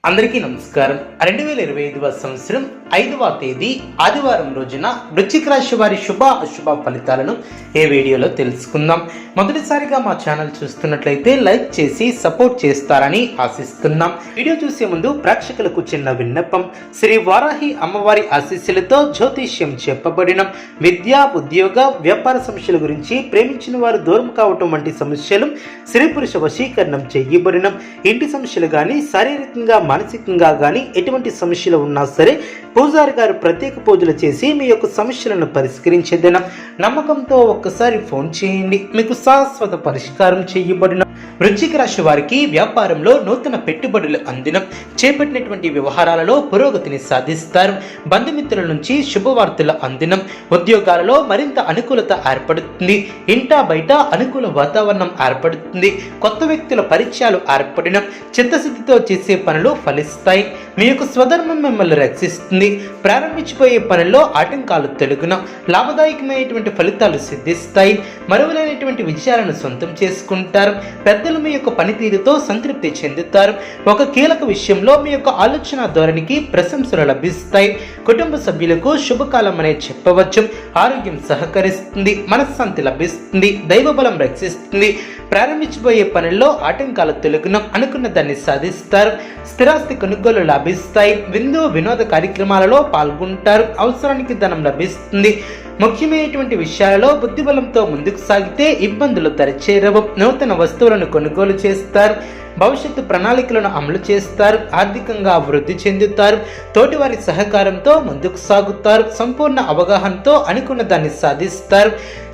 అందరికీ నమస్కారం. 2025వ సంవత్సరం 5వ తేదీ ఆదివారం రోజున వృశ్చిక రాశి వారి శుభ అశుభ ఫలితాలను ఈ వీడియోలో తెలుసుకుందాం. మొదటిసారిగా మా ఛానల్ చూస్తున్నట్లయితే లైక్ చేసి సపోర్ట్ చేస్తారని ఆశిస్తున్నాం. వీడియో చూసే ముందు ప్రేక్షకులకు చిన్న విన్నపం. శ్రీ వారాహి అమ్మవారి ఆశీస్సులతో జ్యోతిష్యం చెప్పబడిన విద్య, ఉద్యోగ, వ్యాపార సమస్యల గురించి, ప్రేమించిన వారు దూరం కావటం వంటి సమస్యలు, స్త్రీ పురుష వశీకరణం చేయబడిన ఇంటి సమస్యలు కానీ, శారీరకంగా మానసికంగా కానీ ఎటువంటి సమస్యలు ఉన్నా సరే పూజారి గారు ప్రత్యేక పూజలు చేసి మీ యొక్క సమస్యలను పరిష్కరించేదన నమ్మకంతో ఒక్కసారి ఫోన్ చేయండి. మీకు శాశ్వత పరిష్కారం చేయబడిన వృశ్చిక రాశి వారికి వ్యాపారంలో నూతన పెట్టుబడులు అందిన, చేపట్టినటువంటి వ్యవహారాలలో పురోగతిని సాధిస్తారు. బంధుమిత్రుల నుంచి శుభవార్తల అందినం, ఉద్యోగాలలో మరింత అనుకూలత ఏర్పడుతుంది. ఇంటా బయట అనుకూల వాతావరణం ఏర్పడుతుంది. కొత్త వ్యక్తుల పరిచయాలు ఏర్పడిన, చిత్తశుద్ధితో చేసే పనులు ఫలిస్తాయి. మీ యొక్క స్వధర్మం మిమ్మల్ని రక్షిస్తుంది. ప్రారంభించిపోయే పనుల్లో ఆటంకాలు తొలగున, లాభదాయకమైనటువంటి ఫలితాలు సిద్ధిస్తాయి. మరువలేనటువంటి విజయాలను సొంతం చేసుకుంటారు. పెద్దలు మీ యొక్క పనితీరుతో సంతృప్తి చెందుతారు. ఒక కీలక విషయంలో మీ యొక్క ఆలోచన ధోరణికి ప్రశంసలు లభిస్తాయి. కుటుంబ సభ్యులకు శుభకాలం అనే చెప్పవచ్చు. ఆరోగ్యం సహకరిస్తుంది. మనశ్శాంతి లభిస్తుంది. దైవబలం రక్షిస్తుంది. ప్రారంభించబోయే పనుల్లో ఆటంకాల తొలగున, అనుకున్న దాన్ని సాధిస్తారు. స్థిరాస్తి కొనుగోలు లభిస్తాయి. విందు వినోద కార్యక్రమాలలో పాల్గొంటారు. అవసరానికి ధనం లభిస్తుంది. ముఖ్యమైనటువంటి విషయాలలో బుద్ధిబలంతో ముందుకు సాగితే ఇబ్బందులు తరచేరవు. నూతన వస్తువులను కొనుగోలు చేస్తారు. భవిష్యత్తు ప్రణాళికలను అమలు చేస్తారు. ఆర్థికంగా అభివృద్ధి చెందుతారు. తోటివారి సహకారంతో ముందుకు సాగుతారు. సంపూర్ణ అవగాహనతో అనుకున్న దాన్ని సాధిస్తారు.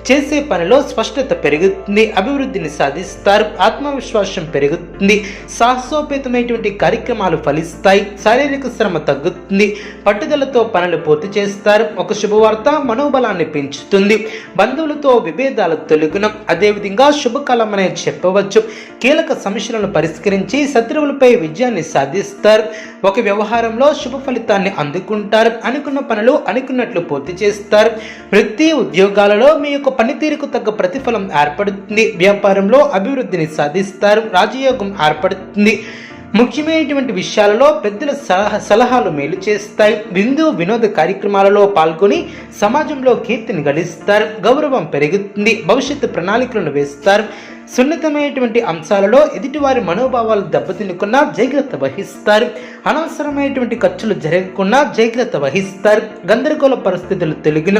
చేసే పనిలో స్పష్టత పెరుగుతుంది. అభివృద్ధిని సాధిస్తారు. ఆత్మవిశ్వాసం పెరుగుతుంది. సాహసోపేతమైనటువంటి కార్యక్రమాలు ఫలిస్తాయి. శారీరక శ్రమ తగ్గుతుంది. పట్టుదలతో పనులు పూర్తి చేస్తారు. ఒక శుభవార్త మనోబలాన్ని పెంచుతుంది. బంధువులతో విభేదాలు తొలగున, అదేవిధంగా శుభకాలం అనే చెప్పవచ్చు. కీలక సమస్యలను పరిష్కరించి శత్రువులపై విజయాన్ని సాధిస్తారు. ఒక వ్యవహారంలో శుభ ఫలితాన్ని అందుకుంటారు. అనుకున్న పనులు అనుకున్నట్లు పూర్తి చేస్తారు. వృత్తి ఉద్యోగాలలో మీ యొక్క పనితీరుకు తగ్గ ప్రతిఫలం ఏర్పడుతుంది. వ్యాపారంలో అభివృద్ధిని సాధిస్తారు. రాజయోగం ఏర్పడుతుంది. ముఖ్యమైనటువంటి విషయాలలో పెద్దల సలహాలు మేలు చేస్తాయి. విందు వినోద కార్యక్రమాలలో పాల్గొని సమాజంలో కీర్తిని గడిస్తారు. గౌరవం పెరుగుతుంది. భవిష్యత్తు ప్రణాళికలను వేస్తారు. సున్నితమైనటువంటి అంశాలలో ఎదుటివారి మనోభావాలు దెబ్బతినకుండా జాగ్రత్త వహిస్తారు. అనవసరమైనటువంటి ఖర్చులు జరగకుండా జాగ్రత్త వహిస్తారు. గందరగోళ పరిస్థితులు తొలగిన,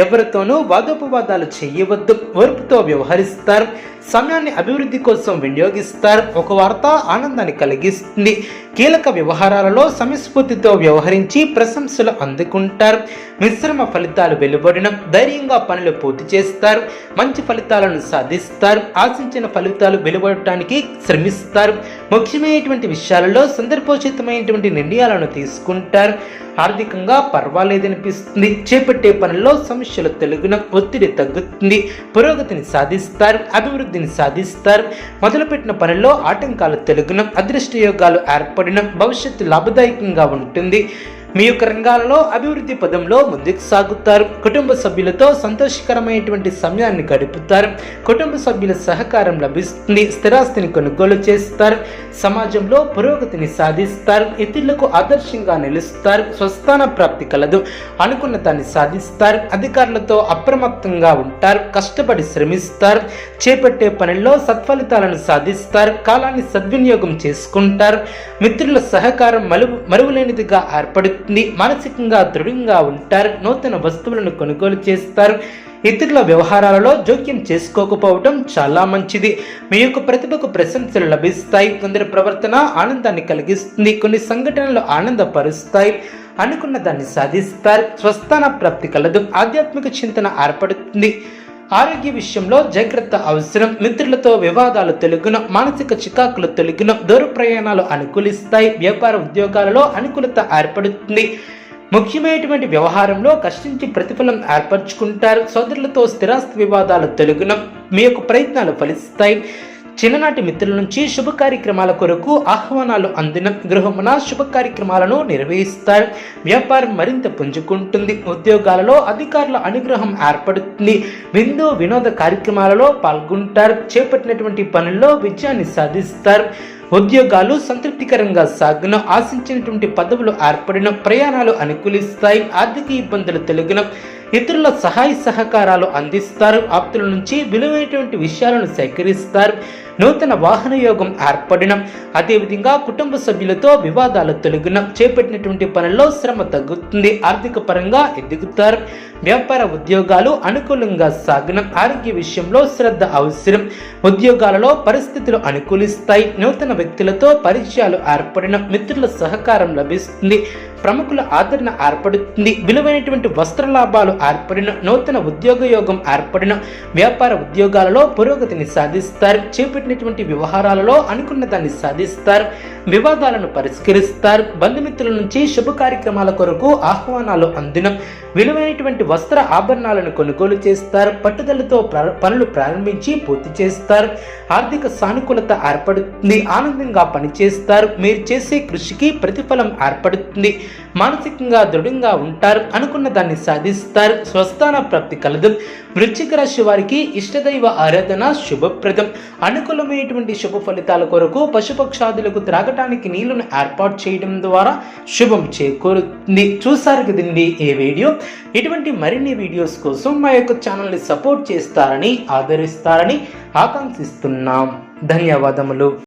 ఎవరితోనూ వాదోపవాదాలు చేయవద్దు. ఓర్పుతో వ్యవహరిస్తారు. సమయాన్ని అభివృద్ధి కోసం వినియోగిస్తారు. ఒక వార్త ఆనందాన్ని కలిగిస్తుంది. కీలక వ్యవహారాలలో సమయస్ఫూర్తితో వ్యవహరించి ప్రశంసలు అందుకుంటారు. మిశ్రమ ఫలితాలు వెలువడిన, ధైర్యంగా పనులు పూర్తి చేస్తారు. మంచి ఫలితాలను సాధిస్తారు. ఆశించిన ఫలితాలు వెలువడటానికి శ్రమిస్తారు. ముఖ్యమైనటువంటి విషయాలలో సందర్భోచితమైనటువంటి నిర్ణయాలను తీసుకుంటారు. ఆర్థికంగా పర్వాలేదనిపిస్తుంది. చేపట్టే పనుల్లో సమస్యలు తొలగిన, ఒత్తిడి తగ్గుతుంది. పురోగతిని సాధిస్తారు. అభివృద్ధిని సాధిస్తారు. మొదలుపెట్టిన పనుల్లో ఆటంకాలు తొలగిన, అదృష్ట యోగాలు ఏర్పడిన, భవిష్యత్తు లాభదాయకంగా ఉంటుంది. మీ యొక్క రంగాలలో అభివృద్ధి పదంలో ముందుకు సాగుతారు. కుటుంబ సభ్యులతో సంతోషకరమైనటువంటి సమయాన్ని గడుపుతారు. కుటుంబ సభ్యుల సహకారం లభిస్తుంది. స్థిరాస్తిని కొనుగోలు చేస్తారు. సమాజంలో పురోగతిని సాధిస్తారు. ఇతరులకు ఆదర్శంగా నిలుస్తారు. స్వస్థాన ప్రాప్తి కలదు. అనుకున్న దాన్ని సాధిస్తారు. అధికారులతో అప్రమత్తంగా ఉంటారు. కష్టపడి శ్రమిస్తారు. చేపట్టే పనుల్లో సత్ఫలితాలను సాధిస్తారు. కాలాన్ని సద్వినియోగం చేసుకుంటారు. మిత్రుల సహకారం మరువలేనిదిగా ఏర్పడుతుంది. మానసికంగా దృఢంగా ఉంటారు. నూతన వస్తువులను కొనుగోలు చేస్తారు. ఇతరుల వ్యవహారాలలో జోక్యం చేసుకోకపోవడం చాలా మంచిది. మీ యొక్క ప్రతిభకు ప్రశంసలు లభిస్తాయి. కొందరి ప్రవర్తన ఆనందాన్ని కలిగిస్తుంది. కొన్ని సంఘటనలు ఆనందపరుస్తాయి. అనుకున్న దాన్ని సాధిస్తారు. స్వస్థాన ప్రాప్తి కలదు. ఆధ్యాత్మిక చింతన ఏర్పడుతుంది. ఆరోగ్య విషయంలో జాగ్రత్త అవసరం. మిత్రులతో వివాదాలు తొలగున, మానసిక చికాకులు తొలగిన, దూర ప్రయాణాలు అనుకూలిస్తాయి. వ్యాపార ఉద్యోగాలలో అనుకూలత ఏర్పడుతుంది. ముఖ్యమైనటువంటి వ్యవహారంలో కష్టించి ప్రతిఫలం ఏర్పరచుకుంటారు. సోదరులతో స్థిరాస్తి వివాదాలు తొలగిన, మీ యొక్క ప్రయత్నాలు ఫలిస్తాయి. చిన్ననాటి మిత్రుల నుంచి శుభ కార్యక్రమాల కొరకు ఆహ్వానాలు అందిన, గృహమున శుభ కార్యక్రమాలను నిర్వహిస్తారు. వ్యాపారం మరింత పుంజుకుంటుంది. ఉద్యోగాలలో అధికారుల అనుగ్రహం ఏర్పడుతుంది. విందు వినోద కార్యక్రమాలలో పాల్గొంటారు. చేపట్టినటువంటి పనుల్లో విజయాన్ని సాధిస్తారు. ఉద్యోగాలు సంతృప్తికరంగా సాగును, ఆశించినటువంటి పదవులు ఏర్పడిన, ప్రయాణాలు అనుకూలిస్తాయి, ఆర్థిక ఇబ్బందులు తొలగిన, ఇతరుల సహాయ సహకారాలు అందిస్తారు, ఆప్తుల నుంచి విలువైనటువంటి విషయాలను సేకరిస్తారు, నూతన వాహన యోగం ఏర్పడిన, అదేవిధంగా కుటుంబ సభ్యులతో వివాదాలు తొలగిన, చేపట్టినటువంటి పనుల్లో శ్రమ తగ్గుతుంది, ఆర్థిక పరంగా ఎదుగుతారు, వ్యాపార ఉద్యోగాలు అనుకూలంగా సాగిన, ఆరోగ్య విషయంలో శ్రద్ధ అవసరం, ఉద్యోగాలలో పరిస్థితులు అనుకూలిస్తాయి, నూతన వ్యక్తులతో పరిచయాలు ఏర్పడిన, మిత్రుల సహకారం లభిస్తుంది, ప్రముఖుల ఆదరణ ఏర్పడుతుంది, విలువైనటువంటి వస్త్ర లాభాలు ఏర్పడిన, నూతన ఉద్యోగ యోగం ఏర్పడిన, వ్యాపార ఉద్యోగాలలో పురోగతిని సాధిస్తారు, చేపట్టినటువంటి వ్యవహారాలలో అనుకున్న దాన్ని సాధిస్తారు, వివాదాలను పరిష్కరిస్తారు, బంధుమిత్రుల నుంచి శుభ కార్యక్రమాల కొరకు ఆహ్వానాలు అందిన, విలువైనటువంటి వస్త్ర ఆభరణాలను కొనుగోలు చేస్తారు, పట్టుదలతో పనులు ప్రారంభించి పూర్తి చేస్తారు, ఆర్థిక సానుకూలత ఏర్పడుతుంది, ఆనందంగా పనిచేస్తారు, మీరు చేసే కృషికి ప్రతిఫలం ఏర్పడుతుంది, మానసికంగా దృఢంగా ఉంటారు, అనుకున్న దాన్ని సాధిస్తారు, స్వస్థాన ప్రాప్తి కలదు. వృశ్చిక రాశి వారికి ఇష్టదైవ ఆరాధన శుభప్రదం. అనుకూలమైనటువంటి శుభ ఫలితాల కొరకు పశుపక్షాదులకు త్రాగటానికి నీళ్లను ఏర్పాటు చేయడం ద్వారా శుభం చేకూరుతుంది. చూసారు కదండి ఈ వీడియో. ఇటువంటి మరిన్ని వీడియోస్ కోసం మా యొక్క ఛానల్ని సపోర్ట్ చేస్తారని, ఆదరిస్తారని ఆకాంక్షిస్తున్నాం. ధన్యవాదములు.